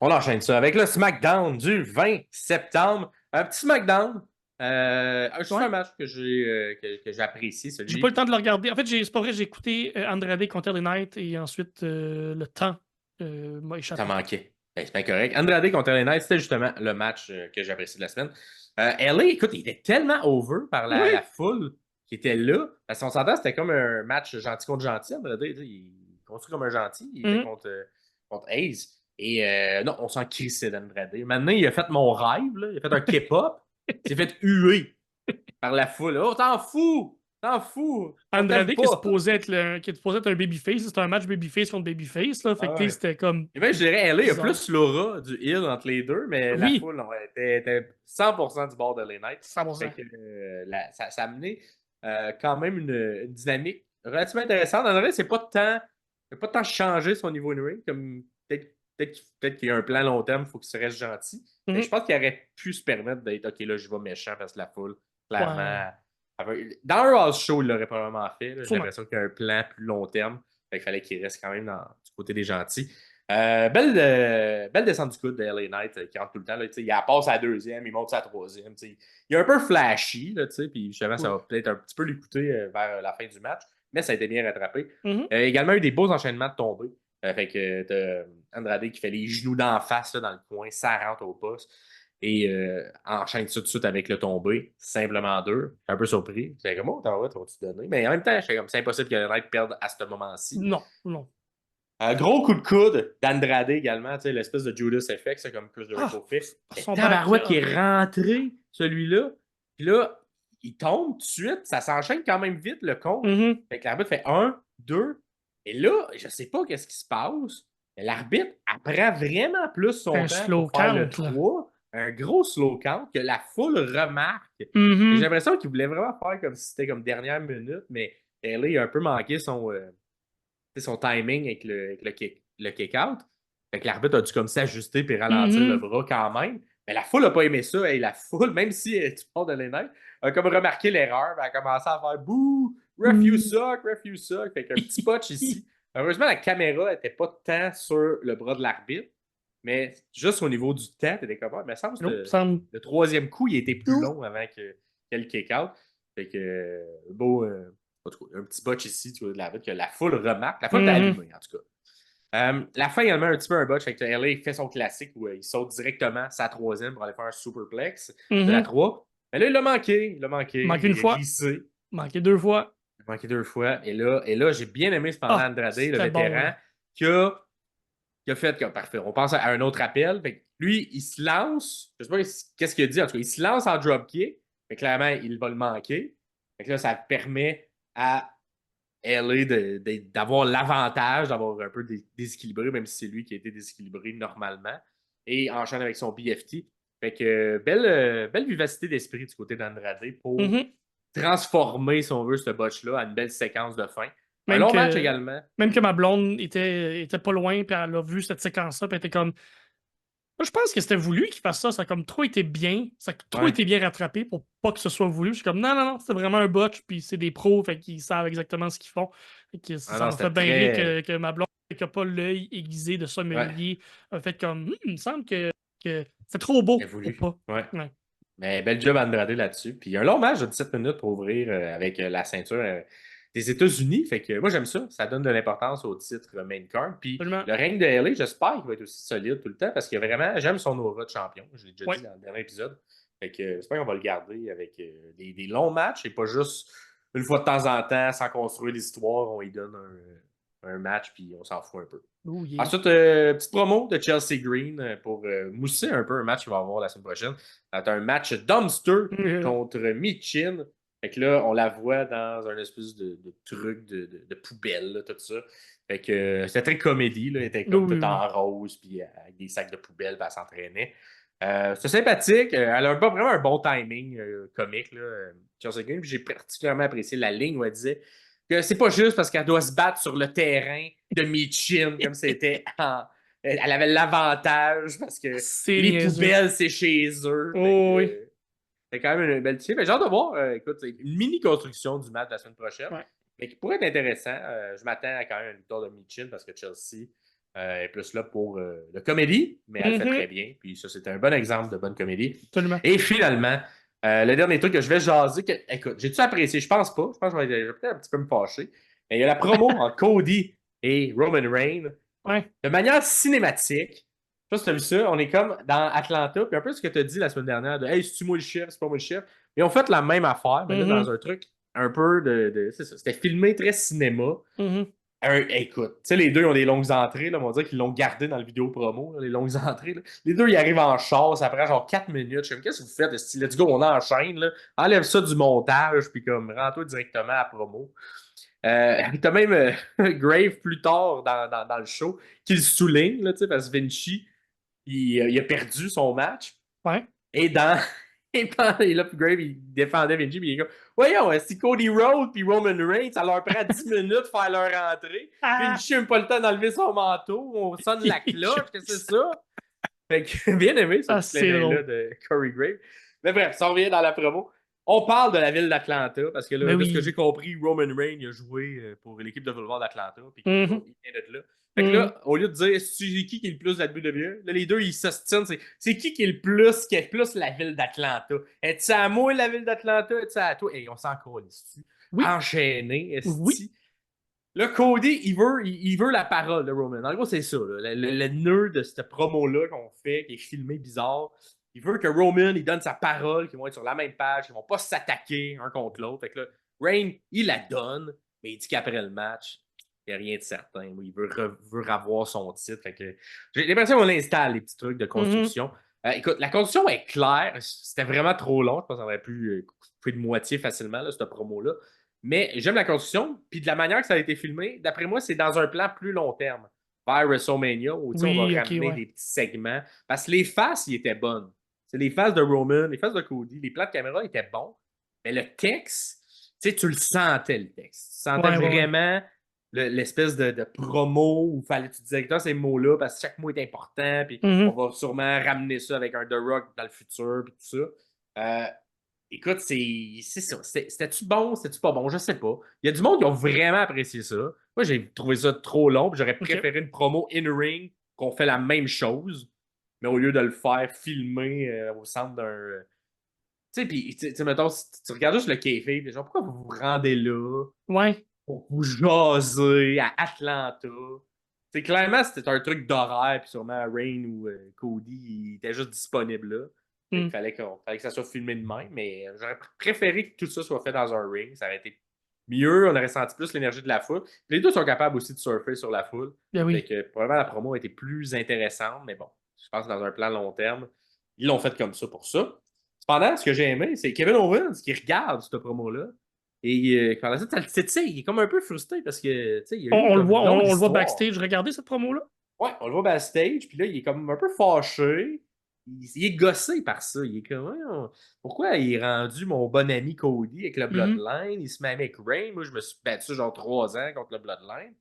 On enchaîne ça avec le SmackDown du 20 septembre. Un petit SmackDown. Juste un Ouais. match que j'ai apprécié, J'ai pas eu celui. le temps de le regarder. En fait, c'est pas vrai, j'ai écouté Andrade contre LA Knight et ensuite le temps m'a Ça échappé. manquait. Ben, c'est bien correct. Andrade contre LA Knight, c'était justement le match que j'ai apprécié de la semaine. LA, écoute, il était tellement over par la Oui. foule qui était là. Parce qu'on s'entend, c'était comme un match gentil contre gentil. Andrade, il construit comme un gentil. Il était Mhm. contre Ace. Et non, on s'en crissait d'Andrade. Maintenant, il a fait mon rêve. Là. Il a fait un K-pop. Il s'est fait huer par la foule. Oh, t'en fous! T'en fous! On t'aime Andrade pas! qui est supposé être un babyface, c'était un match babyface contre babyface, là. Fait Ah que tu sais, ouais. c'était comme Et bien, je dirais, LA a bizarre. plus l'aura du Hill entre les deux, mais la Oui, foule était 100% du bord de LA Knight. Fait 100%. que ça a amené quand même une dynamique relativement intéressante. En vrai, c'est pas tant changé son niveau in ring, comme peut-être qu'il y a un plan long terme, il faut qu'il se reste gentil. Mais je Mhm. pense qu'il aurait pu se permettre d'être OK, là, je vais méchant parce que la foule, Ouais, clairement. Dans un House Show, il l'aurait probablement fait. Là. J'ai sûrement. l'impression qu'il y a un plan plus long terme. Fait qu'il fallait qu'il reste quand même du côté des gentils. Belle descente du coude de LA Knight qui rentre tout le temps. Là, il passe à la deuxième, il monte à la troisième. Il est un peu flashy, là, puis justement, ça Oui. va peut-être un petit peu lui coûter vers la fin du match, mais ça a été bien rattrapé. Mhm. Également eu des beaux enchaînements de tombées. Fait que t'as Andrade qui fait les genoux d'en face là, dans le coin, ça rentre au poste. Et enchaîne ça tout de suite avec le tombé, simplement deux. J'étais un peu surpris. J'étais comme, oh, t'en vas-tu donner? Mais en même temps, j'étais comme, c'est impossible que le Knight perde à ce moment-ci. Non, non. Un gros coup de coude d'Andrade également, tu sais, l'espèce de Judas Effect, c'est comme Chris Ah, Jericho fait. Mais son Tabarouette qui est backyard. rentré, celui-là. Puis là, il tombe tout de suite. Ça s'enchaîne quand même vite, le compte. Mhm. Fait que l'arbitre fait un, deux. Et là, je sais pas qu'est-ce qui se passe. Mais l'arbitre apprend vraiment plus son Un temps slow pour faire le count, là. 3. Un gros slow count que la foule remarque. Et j'ai Mhm. l'impression qu'il voulait vraiment faire comme si c'était comme dernière minute, mais elle a un peu manqué son timing avec le kick-out. Fait que l'arbitre a dû comme s'ajuster et ralentir le Mhm. bras quand même. Mais la foule n'a pas aimé ça. Et la foule, même si tu parles de l'énerve, a comme remarqué l'erreur. Elle a commencé à faire bouh, ref you Mhm. suck, ref you suck. Fait qu'un petit botch ici. Heureusement, la caméra n'était pas tant sur le bras de l'arbitre, mais juste au niveau du temps, t'étais comme, mais ça me semble Non, que ça me... le troisième coup, il était plus long avant que le kick-out. Fait que, beau, en tout cas, un petit botch ici, tu vois, de l'arbitre, que la foule remarque. La foule était Mhm. allumée, en tout cas. La fin, également, un petit peu un botch. Fait que LA fait son classique où il saute directement sa troisième pour aller faire un superplex de la Mhm. 3. Mais là, il l'a manqué. Il l'a manqué. Manqué une Il a fois, glissé. manqué deux fois. Il a manqué deux fois. Et là j'ai bien aimé cependant Ah, Andrade, le c'était bon, vétéran, là. qui a, qui a fait comme parfait. On pense à un autre appel. Fait que lui, il se lance. Je sais pas qu'est-ce qu'il a dit. En tout cas, il se lance en dropkick. Mais clairement, il va le manquer. Fait que là, ça permet à LA d'avoir l'avantage d'avoir un peu déséquilibré, même si c'est lui qui a été déséquilibré normalement, et enchaîne avec son BFT. Fait que belle vivacité d'esprit du côté d'Andrade pour Mhm. transformer, si on veut, ce botch-là en une belle séquence de fin. Un Même long match que, également. même que ma blonde était pas loin, puis elle a vu cette séquence-là, puis elle était comme. Moi, je pense que c'était voulu qu'il fasse ça. Ça a comme trop été bien. Ça a trop Ouais. été bien rattrapé pour pas que ce soit voulu. Je suis comme, non, non, non, c'était vraiment un botch, puis c'est des pros, fait qu'ils savent exactement ce qu'ils font. Fait que Ah ça non, m'a fait c'était bien rire très. que ma blonde, qui a pas l'œil aiguisé de Ouais, sommelier, a fait comme, il me semble que c'est trop beau très pour voulu. pas. Ouais. Ouais. Mais bel job Andrade là-dessus. Puis un long match de 17 minutes pour ouvrir avec la ceinture des États-Unis. Fait que moi, j'aime ça. Ça donne de l'importance au titre main card. Puis Absolument. le règne de LA, j'espère qu'il va être aussi solide tout le temps parce que vraiment, j'aime son aura de champion. Je l'ai déjà Ouais. dit dans le dernier épisode. Fait que j'espère qu'on va le garder avec des longs matchs et pas juste une fois de temps en temps, sans construire l'histoire, on lui donne un match puis on s'en fout un peu. Oh yeah. Ensuite, petite promo de Chelsea Green pour mousser un peu un match qu'il va avoir la semaine prochaine. C'est un match dumpster contre Michin. Fait que là, on la voit dans un espèce de truc de poubelle, là, tout ça. Fait que c'était très comédie, là. Elle était Oui, comme oui, tout oui. en rose, puis avec des sacs de poubelle, puis elle s'entraînait. C'est sympathique. Elle a vraiment un bon timing comique, là, Chelsea Green. Puis j'ai particulièrement apprécié la ligne où elle disait que c'est pas juste parce qu'elle doit se battre sur le terrain de Michin, comme c'était elle avait l'avantage parce que C'est les niaiseux. poubelles, c'est chez eux. Fait que Oh oui. c'est quand même une belle team. Mais j'ai hâte de voir, écoute, c'est une mini-construction du match de la semaine prochaine, Ouais. mais qui pourrait être intéressant. Je m'attends à quand même une victoire de Michin parce que Chelsea Elle est plus là pour le comédie, mais elle le fait très Mhm. bien. Puis ça, c'était un bon exemple de bonne comédie. Absolument. Et finalement, le dernier truc que je vais jaser, écoute, j'ai-tu apprécié? Je pense pas. Je pense que je vais peut-être un petit peu me fâcher. Mais il y a la promo entre Cody et Roman Reigns Ouais. de manière cinématique. Je sais pas si tu as vu ça. On est comme dans Atlanta. Puis un peu ce que tu as dit la semaine dernière de Hey, c'est-tu moi le chef? C'est pas moi le chef. Et on fait la même affaire, mais là, dans Mhm. un truc un peu c'est ça. C'était filmé très cinéma. Mhm. Écoute, tu sais, les deux ils ont des longues entrées, là, on va dire qu'ils l'ont gardé dans le vidéo promo, là, les longues entrées. Là. Les deux, ils arrivent en char, ça prend genre 4 minutes. Je suis comme, qu'est-ce que vous faites? Style, let's go, on enchaîne, là. Enlève ça du montage, puis comme, rends-toi directement à la promo. T'as même Grave plus tard dans le show qui le souligne, là, parce que Vinci, il a perdu son match. Ouais. Et dans. Et là, puis Grave, il défendait Vinci, puis il est comme voyons, si Cody Rhodes puis Roman Reigns, ça leur prend 10 minutes de faire leur entrée. Ah! Vinci n'a pas le temps d'enlever son manteau, on sonne la cloche, qu'est-ce que c'est ça? Fait que bien aimé ce Ah, petit clin c'est d'œil-là drôle. de Corey Grave. Mais bref, ça revient dans la promo. On parle de la ville d'Atlanta, parce que là, Ben de ce que j'ai oui. compris, Roman Reigns a joué pour l'équipe de football d'Atlanta, puis il Mhm. vient de là. Fait que Mhm. là, au lieu de dire c'est qui est le plus de la WWE, là, les deux, ils s'ostinent. C'est qui est le plus, qui est plus la ville d'Atlanta? Est-ce à moi, la ville d'Atlanta? Est-ce à toi? Et on s'en calisse. Oui. Enchaîné, Oui. esti. Là, Cody, il veut la parole de Roman. En gros, c'est ça. Là. Le nœud de cette promo-là qu'on fait, qui est filmé bizarre. Il veut que Roman, il donne sa parole, qu'ils vont être sur la même page, qu'ils vont pas s'attaquer un contre l'autre. Fait que là, Reign, il la donne, mais il dit qu'après le match, il n'y a rien de certain. Il veut revoir son titre. Fait que j'ai l'impression qu'on installe les petits trucs de Mhm. construction. Écoute, la construction est claire. C'était vraiment trop long. Je pense qu'on aurait pu couper de moitié facilement, là, cette promo-là. Mais j'aime la construction, puis de la manière que ça a été filmé, d'après moi, c'est dans un plan plus long terme, vers WrestleMania, où on va Oui, ok, ramener ouais. des petits segments. Parce que les faces, ils étaient bonnes. C'est les faces de Roman, les faces de Cody, les plans de caméra étaient bons. Mais le texte, tu sais, tu le sentais, le texte. Tu sentais Ouais, ouais, ouais. vraiment l'espèce de promo où fallait tu disais que ces mots-là, parce que chaque mot est important, puis on Mhm. va sûrement ramener ça avec un The Rock dans le futur, puis tout ça. Écoute, c'est ça. C'était-tu bon? C'était-tu pas bon? Je sais pas. Il y a du monde qui ont vraiment apprécié ça. Moi, j'ai trouvé ça trop long. J'aurais Ok. préféré une promo in-ring qu'on fait la même chose, mais au lieu de le faire filmer au centre d'un. Tu sais, puis, tu sais, mettons, si tu regardes juste le kayfabe, genre, pourquoi vous vous rendez là Ouais. pour vous jaser à Atlanta? C'est clairement, c'était un truc d'horaire, puis sûrement Rain ou Cody, il était juste disponible là. Fait qu'il Mhm. fallait que ça soit filmé de même, mais j'aurais préféré que tout ça soit fait dans un ring. Ça aurait été mieux, on aurait senti plus l'énergie de la foule. Les deux sont capables aussi de surfer sur la foule. Ben Fait oui. que probablement la promo a été plus intéressante, mais bon, je pense que dans un plan long terme, ils l'ont fait comme ça pour ça. Cependant, ce que j'ai aimé, c'est Kevin Owens qui regarde cette promo-là. Et par la suite, tu sais, il est comme un peu frustré parce que tu sais, il y a eu On le comme voit, une longue on le voit histoire. backstage. Regardez cette promo-là. Ouais, on le voit backstage, puis là, il est comme un peu fâché. Il est gossé par ça. Il est comme, pourquoi il est rendu mon bon ami Cody avec le Mhm. Bloodline? Il se met avec Rain. Moi, je me suis battu genre 3 ans contre le Bloodline.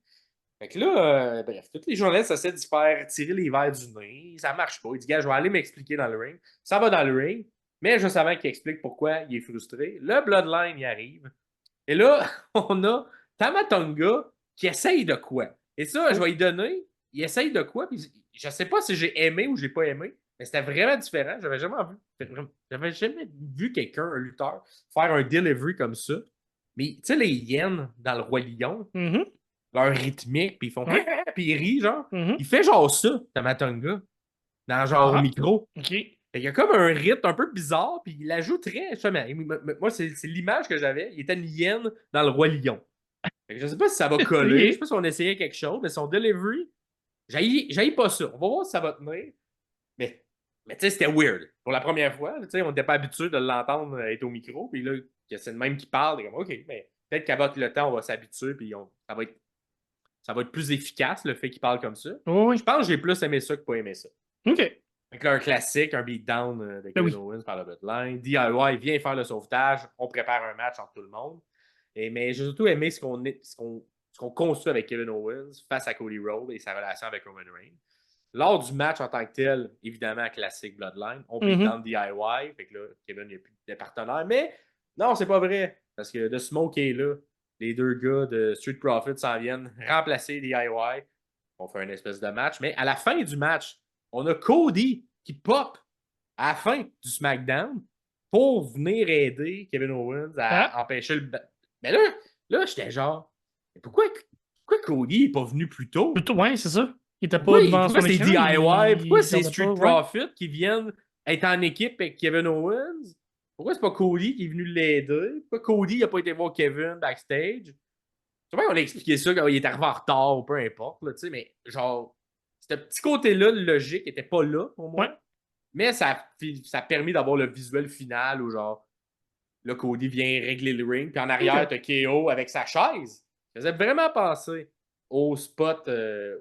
Fait que là, bref, tous les journalistes essaient de se faire tirer les verres du nez. Ça marche pas. Il dit, gars, je vais aller m'expliquer dans le ring. Ça va dans le ring. Mais juste avant qu'il explique pourquoi il est frustré, le Bloodline y arrive. Et là, on a Tamatonga qui essaye de quoi. Et ça, je Oh. vais lui donner. Il essaye de quoi. Puis je sais pas si j'ai aimé ou j'ai pas aimé, mais c'était vraiment différent. J'avais jamais vu quelqu'un, un lutteur, faire un delivery comme ça. Mais tu sais, les hyènes dans le Roi Lion, Mhm. leur rythmique, puis ils font Ouais. puis ils rient, genre. Mhm. Il fait genre ça, Tamatonga, dans genre au Ah. micro. Ok. Il y a comme un rythme un peu bizarre, puis il ajoute très. Justement, moi, c'est l'image que j'avais. Il était une hyène dans le Roi Lion. Fait que je sais pas si ça va coller. Je sais Ok. pas si on essayait quelque chose, mais son delivery, j'haïs pas ça. On va voir si ça va tenir. Mais, mais tu sais, c'était weird. Pour la première fois, tu sais, on n'était pas habitué de l'entendre être au micro. Puis là, c'est le même qui parle. Comme, OK, mais peut-être qu'avec le temps, on va s'habituer. Puis ça va être plus efficace, le fait qu'il parle comme ça. Oui, Je oui. pense que j'ai plus aimé ça que pas aimé ça. Ok. Fait que là, un classique, un beatdown de Ben Kevin oui. Owens par le Bloodline. DIY vient faire le sauvetage. On prépare un match entre tout le monde. Mais j'ai surtout aimé ce qu'on construit avec Kevin Owens face à Cody Rhodes et sa relation avec Roman Reigns. Lors du match en tant que tel, évidemment, classique Bloodline, on beat Mhm. down DIY. Fait que là, Kevin n'a plus de partenaire. Mais non, c'est pas vrai. Parce que The Smoke est là. Les deux gars de Street Profits s'en viennent remplacer DIY. On fait un espèce de match. Mais à la fin du match, on a Cody qui pop à la fin du SmackDown pour venir aider Kevin Owens Ah, à empêcher le. Mais là j'étais genre, mais pourquoi Cody n'est pas venu plus tôt? plutôt, ouais, c'est ça. Il était pas devant Pourquoi son c'est écran, DIY? il Pourquoi c'est regardait pas, Street ouais. Profit qui viennent être en équipe avec Kevin Owens? Pourquoi c'est pas Cody qui est venu l'aider? Pourquoi Cody n'a pas été voir Kevin backstage? C'est vrai qu'on a expliqué ça quand il est arrivé en retard ou peu importe, là, mais genre, ce petit côté-là, le logique, n'était pas là pour Ouais. moi. Mais ça a permis d'avoir le visuel final où genre, là, Cody vient régler le ring, puis en arrière, Ok. t'as KO avec sa chaise. Ça faisait vraiment penser au spot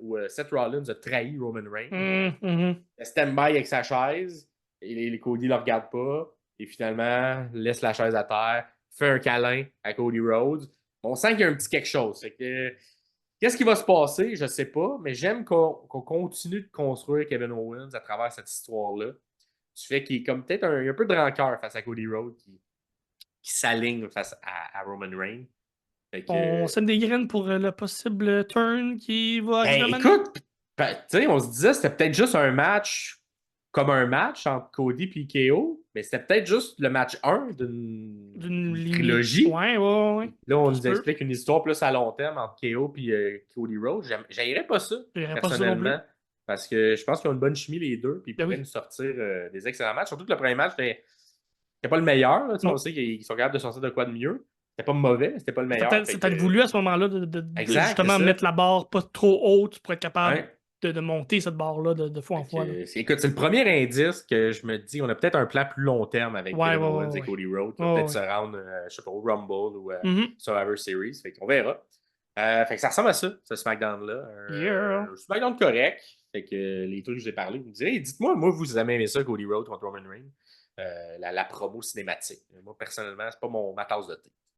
où Seth Rollins a trahi Roman Reigns. Mhm. Il stand-by avec sa chaise, et les Cody le regarde pas, et finalement, laisse la chaise à terre, fait un câlin à Cody Rhodes. On sent qu'il y a un petit quelque chose. Qu'est-ce qui va se passer? Je sais pas, mais j'aime qu'on continue de construire Kevin Owens à travers cette histoire-là. Tu fais qu'il est comme peut-être un peu de rancœur face à Cody Rhodes qui s'aligne face à Roman Reigns. Fait On que, sème des graines pour le possible turn qui va arriver ben, à Mané. écoute, ben, tu sais, on se disait c'était peut-être juste un match comme un match entre Cody et KO, mais c'était peut-être juste le match 1 D'une d'une lignée. trilogie. Ouais, ouais, ouais. Là, on Ça se nous peut. explique une histoire plus à long terme entre KO et Cody Rhodes. J'aimerais pas ça, Je dirais pas ça non personnellement, plus. parce que je pense qu'ils ont une bonne chimie les deux, puis ils Ben pourraient nous oui. sortir des excellents matchs. Surtout que le premier match, c'était pas le meilleur. Là, on Non. sait qu'ils sont capables de sortir de quoi de mieux. C'était pas mauvais, mais c'était pas le meilleur. C'est Fait peut-être que, voulu à ce moment-là de exact, c'est justement ça. mettre la barre pas trop haute pour être capable Ouais. de monter cette barre-là de fois en Fait fois. Là. que, écoute, c'est le premier indice que je me dis, on a peut-être un plan plus long terme avec Ouais, Kevin ouais, Owens ouais, et ouais. Cody Rhodes qui va Ouais, peut-être ouais. se rendre, je sais pas, au Rumble ou Mhm. Survivor Series. Fait qu'on verra. Fait que ça ressemble à ça, ce SmackDown-là. Yeah. Un SmackDown correct. Fait que les trucs que j'ai parlé, vous me direz, dites-moi, moi, vous avez aimé ça, Cody Rhodes contre Roman Reigns? La promo cinématique. Moi, personnellement, c'est pas ma tasse de thé.